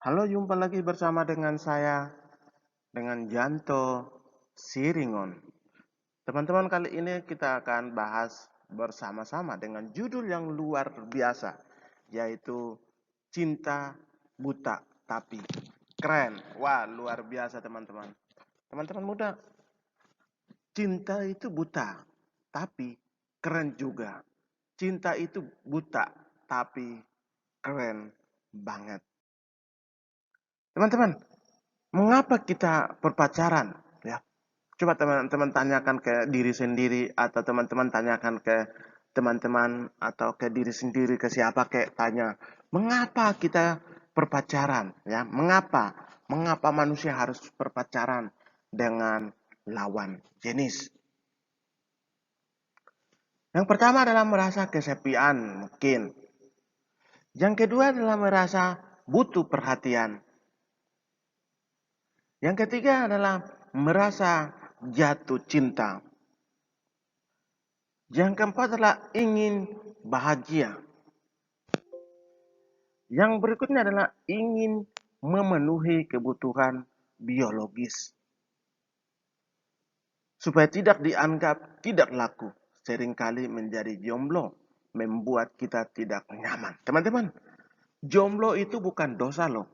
Halo, jumpa lagi bersama dengan saya, dengan Janto Siringon. Teman-teman, kali ini kita akan bahas bersama-sama dengan judul yang luar biasa, yaitu Cinta Buta Tapi Keren. Wah, luar biasa teman-teman. Teman-teman muda, cinta itu buta, tapi keren juga. Cinta itu buta, tapi keren banget. Teman-teman, mengapa kita berpacaran? Ya, coba teman-teman tanyakan ke diri sendiri atau teman-teman tanyakan ke teman-teman atau ke diri sendiri, ke siapa kayak tanya, mengapa kita berpacaran? Ya, mengapa? Mengapa manusia harus berpacaran dengan lawan jenis? Yang pertama adalah merasa kesepian mungkin. Yang kedua adalah merasa butuh perhatian. Yang ketiga adalah merasa jatuh cinta. Yang keempat adalah ingin bahagia. Yang berikutnya adalah ingin memenuhi kebutuhan biologis. Supaya tidak dianggap tidak laku. Seringkali menjadi jomblo membuat kita tidak nyaman. Teman-teman, jomblo itu bukan dosa loh.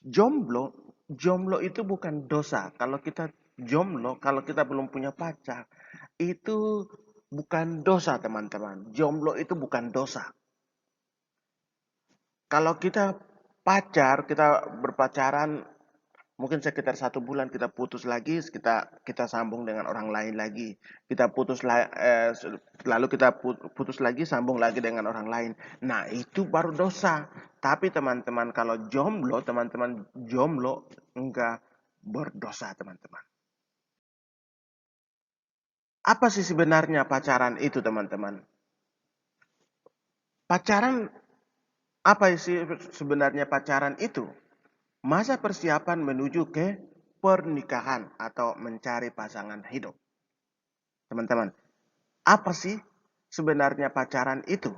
Jomblo, jomblo itu bukan dosa. Kalau kita jomblo, kalau kita belum punya pacar, itu bukan dosa teman-teman. Jomblo itu bukan dosa. Kalau kita kita berpacaran mungkin sekitar 1 bulan kita putus lagi, kita sambung dengan orang lain lagi. Kita lalu kita putus lagi, sambung lagi dengan orang lain. Nah, itu baru dosa. Tapi teman-teman kalau jomblo, teman-teman jomblo enggak berdosa, teman-teman. Apa sih sebenarnya pacaran itu, teman-teman? Pacaran apa sih sebenarnya pacaran itu? Masa persiapan menuju ke pernikahan atau mencari pasangan hidup. Teman-teman, apa sih sebenarnya pacaran itu?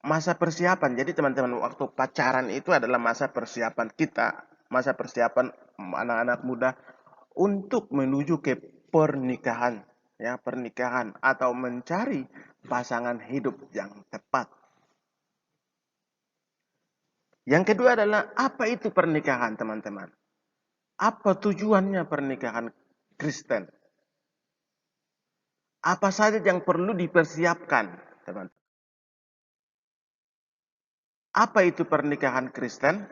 Masa persiapan. Jadi teman-teman, waktu pacaran itu adalah masa persiapan kita, masa persiapan anak-anak muda untuk menuju ke pernikahan, ya, pernikahan atau mencari pasangan hidup yang tepat. Yang kedua adalah apa itu pernikahan, teman-teman? Apa tujuannya pernikahan Kristen? Apa saja yang perlu dipersiapkan, teman? Apa itu pernikahan Kristen?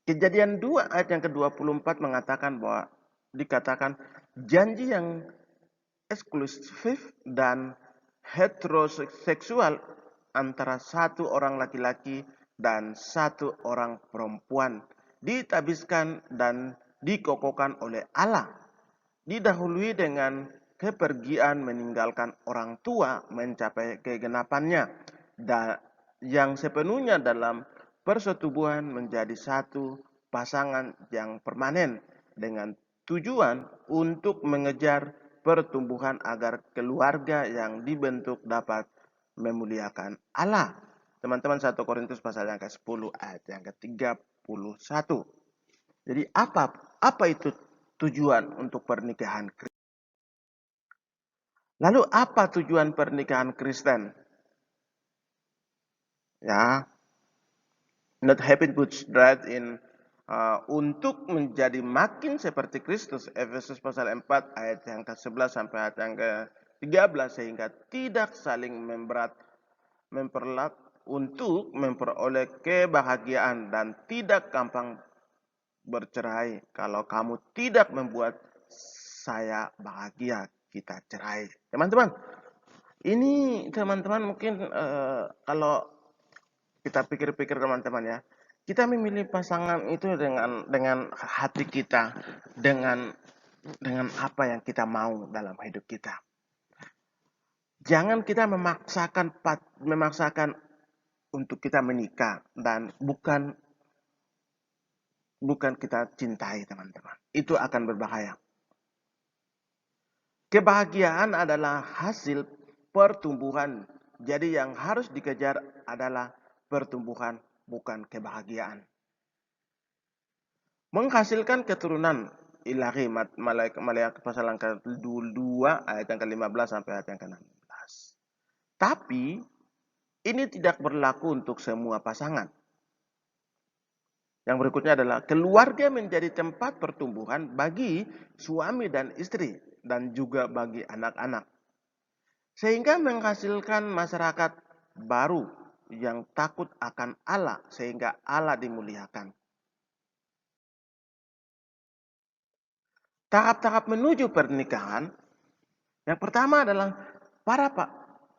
Kejadian 2 ayat yang ke-24 mengatakan bahwa dikatakan janji yang eksklusif dan heteroseksual antara satu orang laki-laki dan satu orang perempuan ditabiskan dan dikokohkan oleh Allah. Didahului dengan kepergian meninggalkan orang tua mencapai kegenapannya dan yang sepenuhnya dalam persetubuhan menjadi satu pasangan yang permanen dengan tujuan untuk mengejar pertumbuhan agar keluarga yang dibentuk dapat memuliakan Allah. Teman-teman, 1 Korintus pasal yang ke-10 ayat yang ke-31. Jadi apa itu tujuan untuk pernikahan? Lalu apa tujuan pernikahan Kristen? Ya, not having good stride untuk menjadi makin seperti Kristus. Efesus pasal 4 ayat yang ke-11 sampai ayat yang ke-13 sehingga tidak saling memperlat untuk memperoleh kebahagiaan dan tidak gampang bercerai. Kalau kamu tidak membuat saya bahagia, kita cerai. Teman-teman, ini teman-teman mungkin kalau kita pikir-pikir teman-teman ya, kita memilih pasangan itu dengan hati kita, dengan apa yang kita mau dalam hidup kita. Jangan kita memaksakan untuk kita menikah dan bukan kita cintai, teman-teman. Itu akan berbahaya. Kebahagiaan adalah hasil pertumbuhan. Jadi yang harus dikejar adalah pertumbuhan bukan kebahagiaan. Menghasilkan keturunan ilahi, Maliaki pasal yang ke-2 ayat yang ke-15 sampai ayat yang ke-16. Tapi ini tidak berlaku untuk semua pasangan. Yang berikutnya adalah keluarga menjadi tempat pertumbuhan bagi suami dan istri dan juga bagi anak-anak. Sehingga menghasilkan masyarakat baru yang takut akan Allah sehingga Allah dimuliakan. Tahap-tahap menuju pernikahan, yang pertama adalah para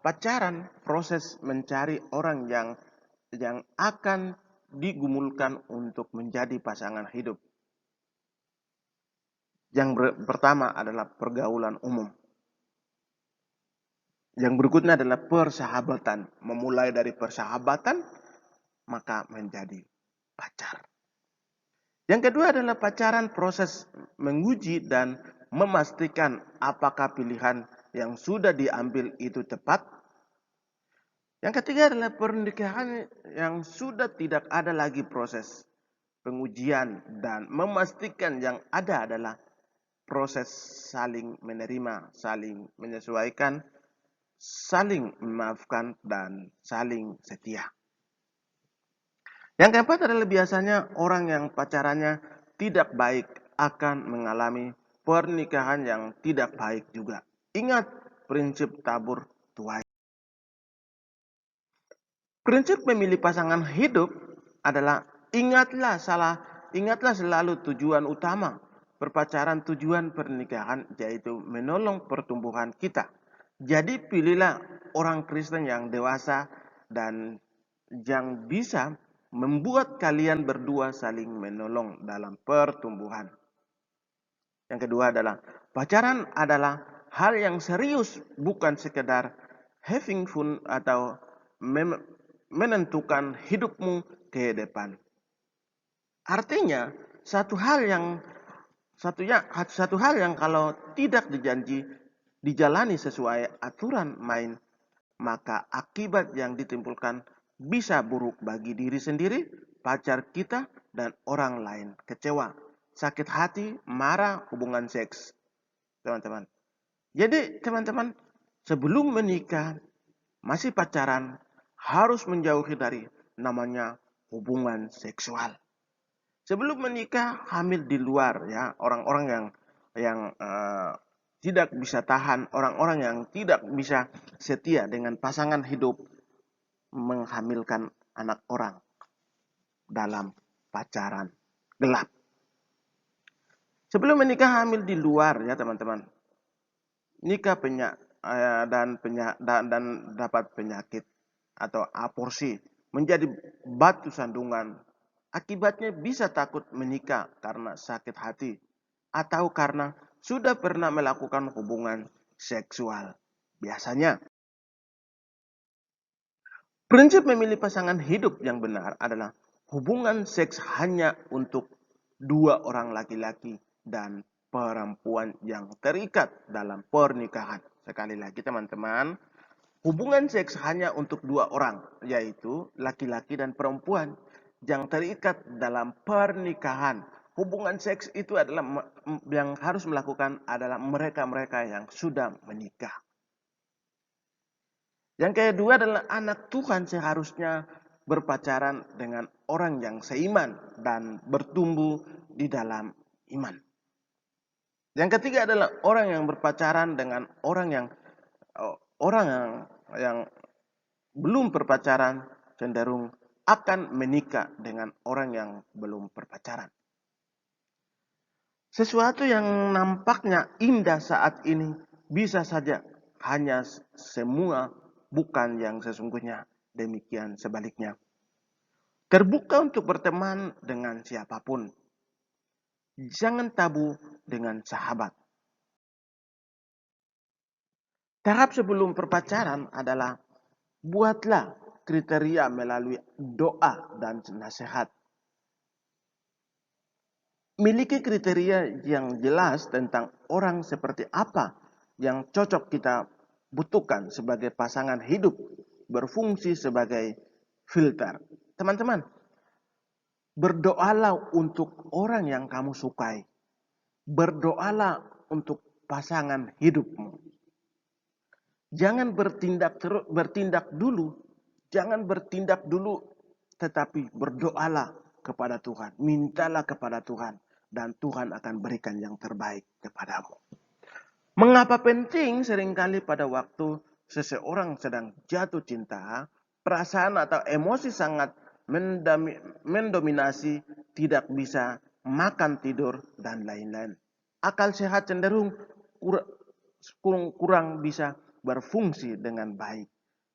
pacaran, proses mencari orang yang akan digumulkan untuk menjadi pasangan hidup. Yang pertama adalah pergaulan umum. Yang berikutnya adalah persahabatan. Memulai dari persahabatan, maka menjadi pacar. Yang kedua adalah pacaran, proses menguji dan memastikan apakah pilihan yang sudah diambil itu tepat. Yang ketiga adalah pernikahan yang sudah tidak ada lagi proses pengujian dan memastikan yang ada adalah proses saling menerima, saling menyesuaikan, saling memaafkan, dan saling setia. Yang keempat adalah biasanya orang yang pacarannya tidak baik akan mengalami pernikahan yang tidak baik juga. Ingat prinsip tabur tuai. Prinsip memilih pasangan hidup adalah ingatlah selalu tujuan utama berpacaran, tujuan pernikahan yaitu menolong pertumbuhan kita. Jadi pilihlah orang Kristen yang dewasa dan yang bisa membuat kalian berdua saling menolong dalam pertumbuhan. Yang kedua adalah pacaran adalah hal yang serius, bukan sekedar having fun atau menentukan hidupmu ke depan. Artinya satu hal yang kalau tidak dijalani sesuai aturan main, maka akibat yang ditimbulkan bisa buruk bagi diri sendiri, pacar kita, dan orang lain. Kecewa, sakit hati, marah, hubungan seks. Teman-teman. Jadi teman-teman, sebelum menikah, masih pacaran, harus menjauhi dari namanya hubungan seksual. Sebelum menikah, hamil di luar, ya, orang-orang yang tidak bisa tahan, orang-orang yang tidak bisa setia dengan pasangan hidup, menghamilkan anak orang dalam pacaran gelap. Sebelum menikah, hamil di luar, ya teman-teman, nikah dan dapat penyakit atau aborsi, menjadi batu sandungan. Akibatnya bisa takut menikah karena sakit hati atau karena sudah pernah melakukan hubungan seksual. Biasanya, prinsip memilih pasangan hidup yang benar adalah hubungan seks hanya untuk dua orang laki-laki dan perempuan yang terikat dalam pernikahan. Sekali lagi teman-teman, hubungan seks hanya untuk dua orang, yaitu laki-laki dan perempuan yang terikat dalam pernikahan. Hubungan seks itu adalah yang harus melakukan adalah mereka-mereka yang sudah menikah. Yang kedua adalah anak Tuhan seharusnya berpacaran dengan orang yang seiman dan bertumbuh di dalam iman. Yang ketiga adalah orang yang berpacaran dengan orang yang belum berpacaran cenderung akan menikah dengan orang yang belum berpacaran. Sesuatu yang nampaknya indah saat ini bisa saja hanya semua bukan yang sesungguhnya. Demikian sebaliknya. Terbuka untuk berteman dengan siapapun. Jangan tabu dengan sahabat. Tahap sebelum berpacaran adalah buatlah kriteria melalui doa dan nasihat. Miliki kriteria yang jelas tentang orang seperti apa yang cocok kita butuhkan sebagai pasangan hidup, berfungsi sebagai filter. Teman-teman, Berdoalah untuk orang yang kamu sukai. Berdoalah untuk pasangan hidupmu. Jangan bertindak dulu. Jangan bertindak dulu, tetapi berdoalah kepada Tuhan. Mintalah kepada Tuhan. Dan Tuhan akan berikan yang terbaik kepadamu. Mengapa penting seringkali pada waktu seseorang sedang jatuh cinta, perasaan atau emosi sangat mendominasi, tidak bisa makan, tidur, dan lain-lain. Akal sehat cenderung kurang bisa berfungsi dengan baik.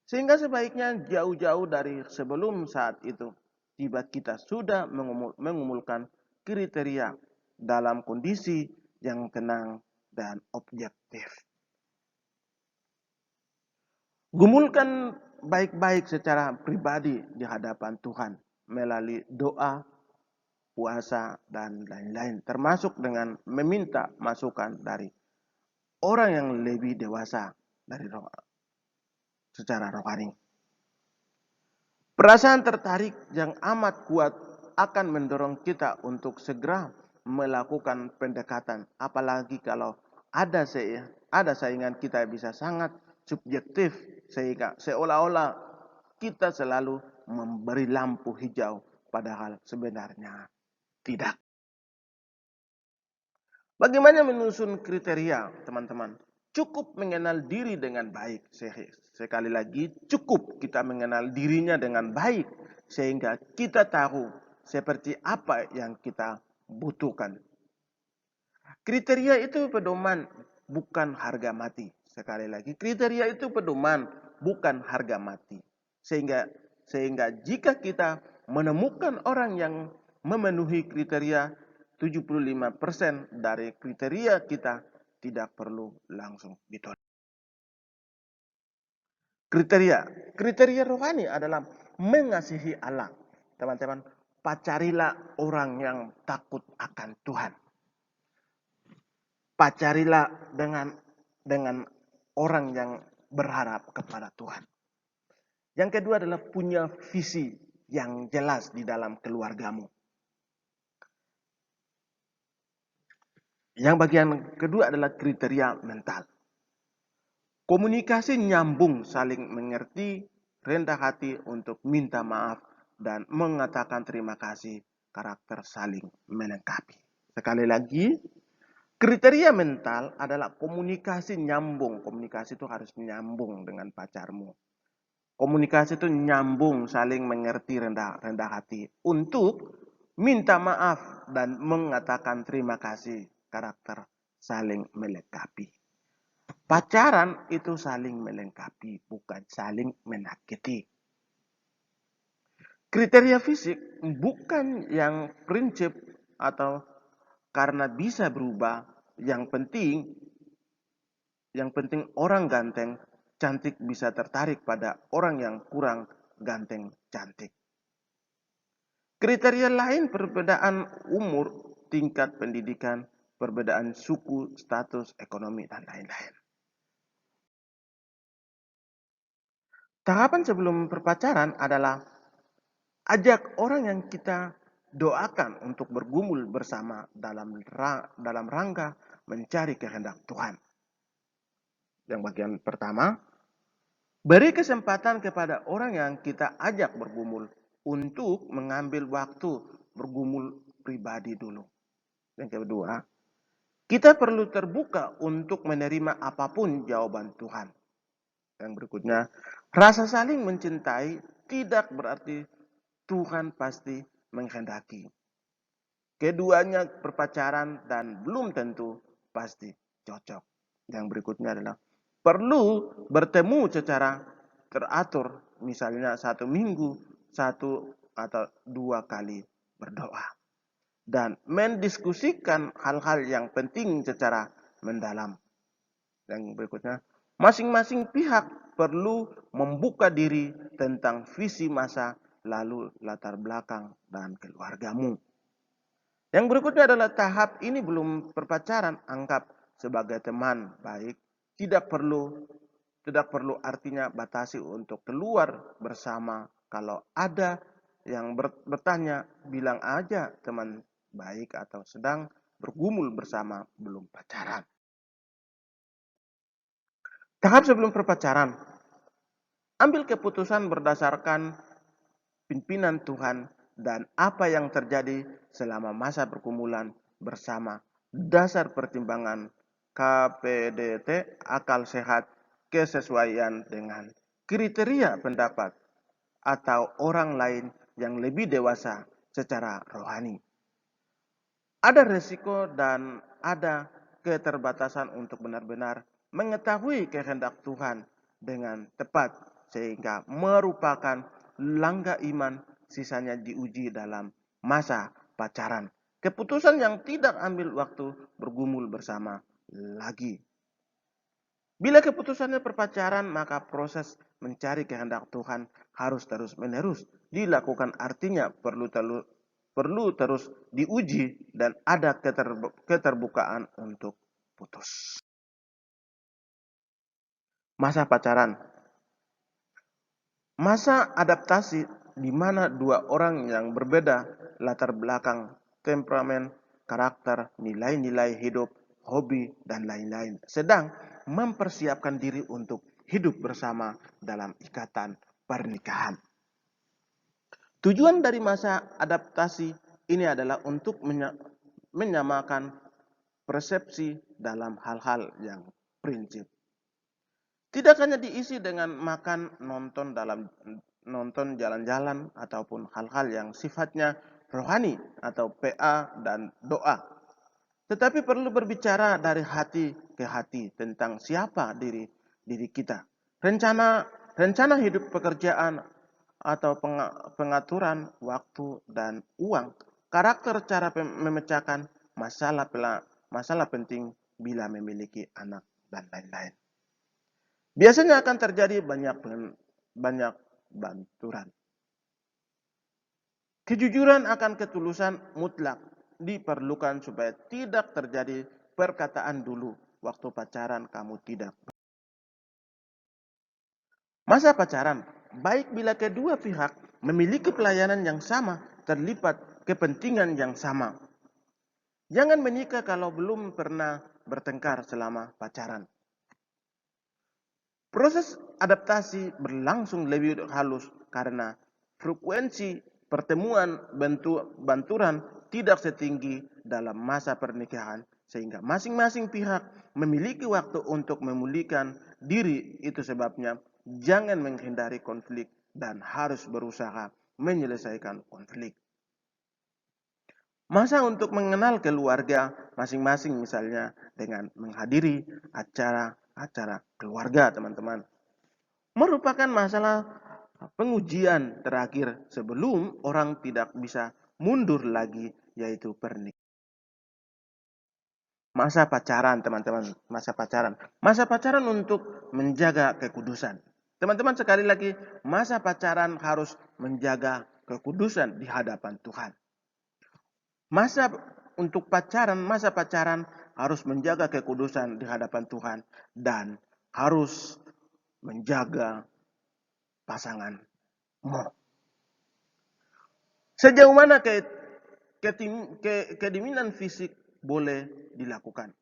Sehingga sebaiknya jauh-jauh dari sebelum saat itu, tiba kita sudah mengumulkan kriteria dalam kondisi yang tenang dan objektif. Gumulkan baik-baik secara pribadi di hadapan Tuhan melalui doa, puasa, dan lain-lain. Termasuk dengan meminta masukan dari orang yang lebih dewasa dari secara rohani. Perasaan tertarik yang amat kuat akan mendorong kita untuk segera melakukan pendekatan. Apalagi kalau ada saingan, kita bisa sangat subjektif sehingga seolah-olah kita selalu memberi lampu hijau, padahal sebenarnya tidak. Bagaimana menyusun kriteria, teman-teman? Cukup mengenal diri dengan baik. Sekali lagi, cukup kita mengenal dirinya dengan baik, sehingga kita tahu seperti apa yang kita butuhkan. Kriteria itu pedoman, bukan harga mati. Sekali lagi, kriteria itu pedoman, bukan harga mati. Sehingga jika kita menemukan orang yang memenuhi kriteria 75% dari kriteria kita, tidak perlu langsung ditolak. Kriteria rohani adalah mengasihi Allah. Teman-teman, pacarilah orang yang takut akan Tuhan. Pacarilah dengan orang yang berharap kepada Tuhan. Yang kedua adalah punya visi yang jelas di dalam keluargamu. Yang bagian kedua adalah kriteria mental. Komunikasi nyambung, saling mengerti, rendah hati untuk minta maaf, dan mengatakan terima kasih, karakter saling melengkapi. Sekali lagi, kriteria mental adalah komunikasi nyambung. Komunikasi itu harus nyambung dengan pacarmu. Komunikasi itu nyambung, saling mengerti, rendah hati untuk minta maaf dan mengatakan terima kasih, karakter saling melengkapi. Pacaran itu saling melengkapi, bukan saling menyakiti. Kriteria fisik bukan yang prinsip atau karena bisa berubah. Yang penting orang ganteng, cantik bisa tertarik pada orang yang kurang ganteng, cantik. Kriteria lain perbedaan umur, tingkat pendidikan, perbedaan suku, status ekonomi, dan lain-lain. Tahapan sebelum berpacaran adalah ajak orang yang kita doakan untuk bergumul bersama dalam rangka mencari kehendak Tuhan. Yang bagian pertama, beri kesempatan kepada orang yang kita ajak bergumul untuk mengambil waktu bergumul pribadi dulu. Yang kedua, kita perlu terbuka untuk menerima apapun jawaban Tuhan. Yang berikutnya, rasa saling mencintai tidak berarti Tuhan pasti menghendaki. Keduanya berpacaran dan belum tentu pasti cocok. Yang berikutnya adalah perlu bertemu secara teratur, misalnya 1 minggu, 1 atau 2 kali berdoa. Dan mendiskusikan hal-hal yang penting secara mendalam. Yang berikutnya, masing-masing pihak perlu membuka diri tentang visi masa lalu, latar belakang, dan keluargamu. Yang berikutnya adalah tahap ini belum berpacaran, anggap sebagai teman baik. Tidak perlu artinya batasi untuk keluar bersama kalau ada yang bertanya, bilang aja teman baik atau sedang bergumul bersama, belum pacaran. Tahap sebelum berpacaran, ambil keputusan berdasarkan pimpinan Tuhan dan apa yang terjadi selama masa pergumulan bersama. Dasar pertimbangan KPDT, akal sehat, kesesuaian dengan kriteria pendapat atau orang lain yang lebih dewasa secara rohani. Ada resiko dan ada keterbatasan untuk benar-benar mengetahui kehendak Tuhan dengan tepat, sehingga merupakan langkah iman sisanya diuji dalam masa pacaran. Keputusan yang tidak ambil waktu bergumul bersama lagi. Bila keputusannya berpacaran, maka proses mencari kehendak Tuhan harus terus-menerus dilakukan. Artinya perlu terus diuji dan ada keterbukaan untuk putus. Masa pacaran. Masa adaptasi di mana dua orang yang berbeda latar belakang, temperamen, karakter, nilai-nilai hidup, hobi, dan lain-lain sedang mempersiapkan diri untuk hidup bersama dalam ikatan pernikahan. Tujuan dari masa adaptasi ini adalah untuk menyamakan persepsi dalam hal-hal yang prinsip. Tidak hanya diisi dengan makan, nonton jalan-jalan ataupun hal-hal yang sifatnya rohani atau PA dan doa. Tetapi perlu berbicara dari hati ke hati tentang siapa diri kita. Rencana hidup, pekerjaan atau pengaturan waktu dan uang, karakter, cara memecahkan masalah penting bila memiliki anak dan lain-lain. Biasanya akan terjadi banyak benturan. Kejujuran akan ketulusan mutlak diperlukan supaya tidak terjadi perkataan dulu waktu pacaran kamu tidak. Masa pacaran, baik bila kedua pihak memiliki pelayanan yang sama, terlibat kepentingan yang sama. Jangan menikah kalau belum pernah bertengkar selama pacaran. Proses adaptasi berlangsung lebih halus karena frekuensi pertemuan benturan tidak setinggi dalam masa pernikahan, sehingga masing-masing pihak memiliki waktu untuk memulihkan diri. Itu sebabnya jangan menghindari konflik dan harus berusaha menyelesaikan konflik. Masa untuk mengenal keluarga masing-masing, misalnya dengan menghadiri acara keluarga teman-teman, merupakan masalah pengujian terakhir sebelum orang tidak bisa mundur lagi, yaitu pernikahan. Masa pacaran teman-teman, masa pacaran untuk menjaga kekudusan. Teman-teman, sekali lagi, masa pacaran harus menjaga kekudusan di hadapan Tuhan. Masa pacaran harus menjaga kekudusan di hadapan Tuhan dan harus menjaga pasanganmu. Sejauh mana kediminan fisik boleh dilakukan?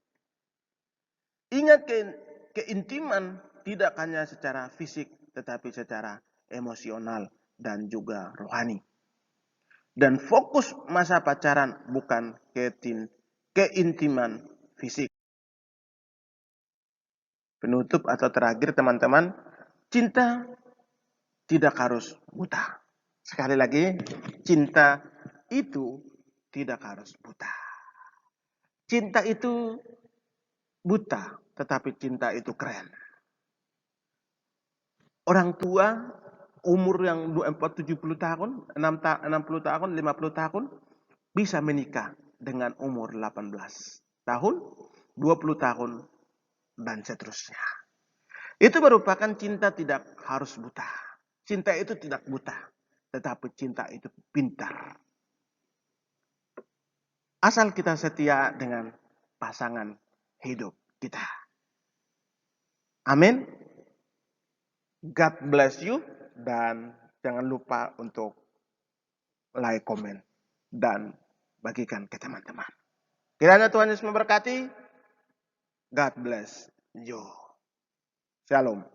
Ingat, keintiman tidak hanya secara fisik tetapi secara emosional dan juga rohani. Dan fokus masa pacaran bukan keintiman fisik. Penutup atau terakhir teman-teman, cinta tidak harus buta. Sekali lagi, cinta itu tidak harus buta. Cinta itu buta, tetapi cinta itu keren. Orang tua umur yang 70 tahun, 60 tahun, 50 tahun bisa menikah dengan umur 18 tahun, 20 tahun, dan seterusnya. Itu merupakan cinta tidak harus buta. Cinta itu tidak buta, tetapi cinta itu pintar. Asal kita setia dengan pasangan hidup kita. Amin. God bless you, dan jangan lupa untuk like, komen, dan bagikan ke teman-teman. Kiranya Tuhan Yesus memberkati. God bless you. Shalom.